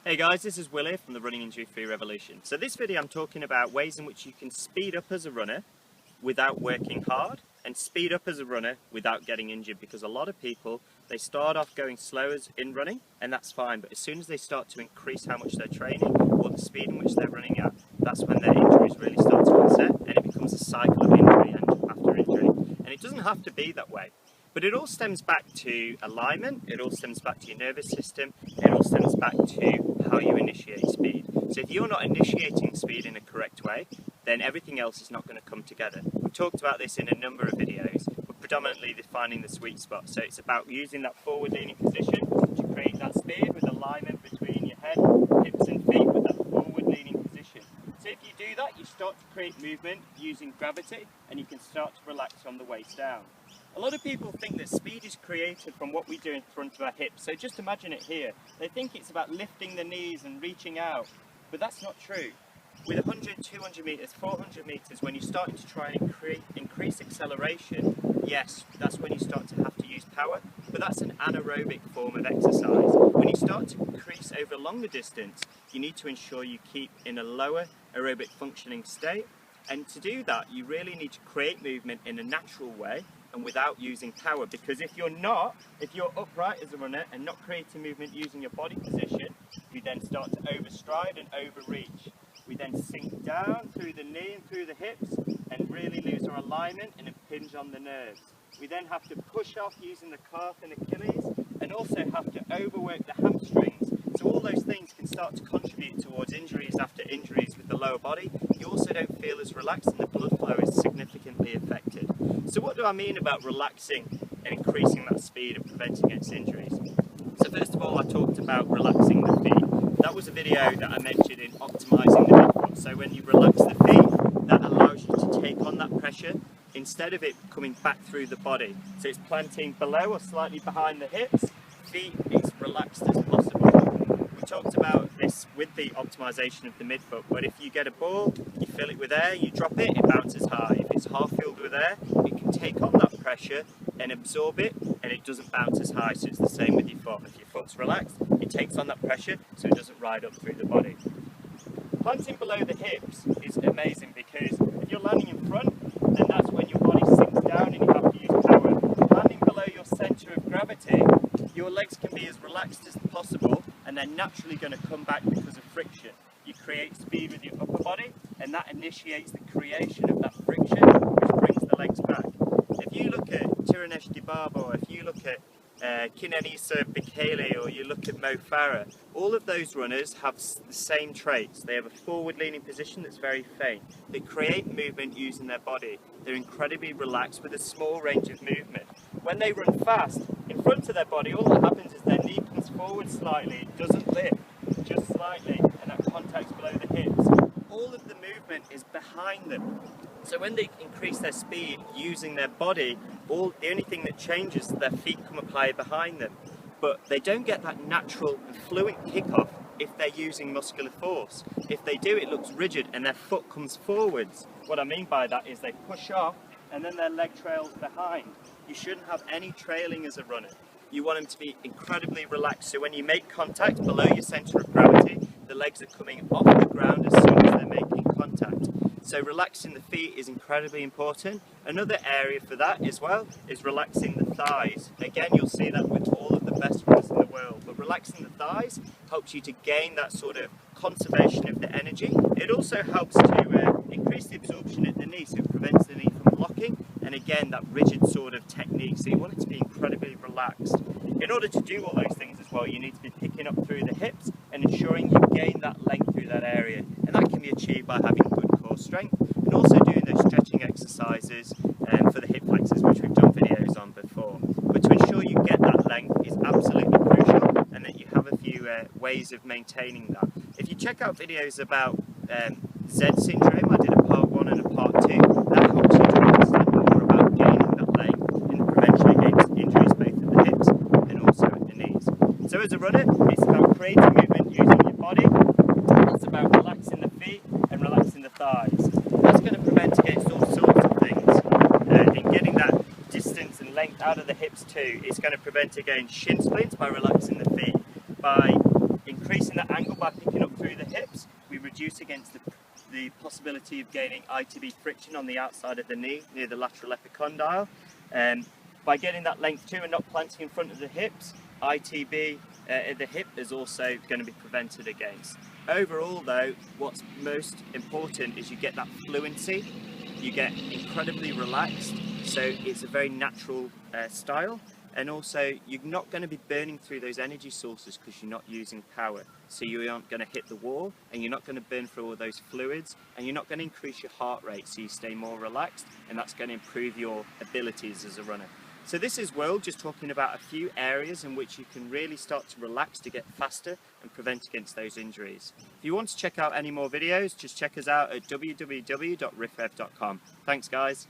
Hey guys, this is Willie from the Running Injury Free Revolution. So this video I'm talking about ways in which you can speed up as a runner without working hard and speed up as a runner without getting injured, because a lot of people, they start off going slow in running and that's fine, but as soon as they start to increase how much they're training or the speed in which they're running at, that's when their injuries really start to onset and it becomes a cycle of injury and after injury. And it doesn't have to be that way. But it all stems back to alignment, it all stems back to your nervous system, it all stems back to how you initiate speed. So if you're not initiating speed in a correct way, then everything else is not going to come together. We've talked about this in a number of videos, but predominantly defining the sweet spot. So it's about using that forward-leaning position to create that speed with alignment between your head, hips and feet with that forward-leaning position. So if you do that, you start to create movement using gravity and you can start to relax from the waist down. A lot of people think that speed is created from what we do in front of our hips. So just imagine it here. They think it's about lifting the knees and reaching out, but that's not true. With 100, 200 meters, 400 meters, when you're starting to try and increase acceleration, yes, that's when you start to have to use power, but that's an anaerobic form of exercise. When you start to increase over a longer distance, you need to ensure you keep in a lower aerobic functioning state. And to do that, you really need to create movement in a natural way and without using power, because if you're upright as a runner and not creating movement using your body position, we then start to overstride and overreach. We then sink down through the knee and through the hips and really lose our alignment and impinge on the nerves. We then have to push off using the calf and Achilles and also have to overwork the hamstrings. So all those things can start to contribute towards injuries after injuries with the lower body. You also don't feel as relaxed and the blood flow is significantly affected. So what do I mean about relaxing and increasing that speed and preventing against injuries? So first of all, I talked about relaxing the feet. That was a video that I mentioned in optimizing the midfoot. So when you relax the feet, that allows you to take on that pressure instead of it coming back through the body. So it's planting below or slightly behind the hips, feet as relaxed as possible. We talked about this with the optimization of the midfoot, but if you get a ball, you fill it with air, you drop it, it bounces high. If it's half filled with air, it can take on that pressure and absorb it, and it doesn't bounce as high. So it's the same with your foot. If your foot's relaxed, it takes on that pressure so it doesn't ride up through the body. Planting below the hips is amazing, because if you're landing in front, then that's when your body sinks down and you have to use power. Landing below your centre of gravity, your legs can be as relaxed as possible and they're naturally going to come back because of friction. You create speed with your upper body and that initiates the creation of that friction, which brings the legs back. If you look at Tirunesh Dibaba, or if you look at Kenenisa Bekele, or you look at Mo Farah, all of those runners have the same traits. They have a forward-leaning position that's very faint. They create movement using their body. They're incredibly relaxed with a small range of movement. When they run fast, in front of their body, all that happens is their knee comes forward slightly, it doesn't lift, just slightly, and that contact's below the hips. All of the movement is behind them. So when they increase their speed using their body, the only thing that changes is their feet come apply behind them. But they don't get that natural and fluent kickoff if they're using muscular force. If they do, it looks rigid and their foot comes forwards. What I mean by that is they push off and then their leg trails behind. You shouldn't have any trailing as a runner. You want them to be incredibly relaxed. So when you make contact below your centre of gravity, the legs are coming off the ground as soon as they're making contact. So relaxing the feet is incredibly important. Another area for that as well is relaxing the thighs. Again, you'll see that with all of the best runners in the world, but relaxing the thighs helps you to gain that sort of conservation of the energy. It also helps to increase the absorption at the knee, so it prevents the knee from blocking, and again, that rigid sort of technique. So you want it to be incredibly relaxed. In order to do all those things as well, you need to be picking up through the hips and ensuring you gain that length through that area, and that can be achieved by having good core strength and also doing those stretching exercises for the hip flexors, which we've done videos on before. But to ensure you get that length is absolutely crucial, and that you have a few ways of maintaining that. If you check out videos about Z syndrome, I did a part 1 and a part 2, that helps you to understand more about gaining that length and prevention against injuries both at the hips and also at the knees. So as a runner, it's about creating movement using your body, it's about relaxing the feet and relaxing the thighs. That's going to prevent against all sorts of things. In getting that distance and length out of the hips too, it's going to prevent against shin splints by relaxing the feet, by increasing that angle by picking up through the hips, we reduce against the possibility of gaining ITB friction on the outside of the knee near the lateral epicondyle. By getting that length too and not planting in front of the hips, ITB at the hip is also going to be prevented against. Overall though, what's most important is you get that fluency, you get incredibly relaxed, so it's a very natural style, and also you're not going to be burning through those energy sources because you're not using power. So you aren't going to hit the wall, and you're not going to burn through all those fluids, and you're not going to increase your heart rate, so you stay more relaxed, and that's going to improve your abilities as a runner. So this is Will just talking about a few areas in which you can really start to relax to get faster and prevent against those injuries. If you want to check out any more videos, just check us out at www.rifrev.com. Thanks guys.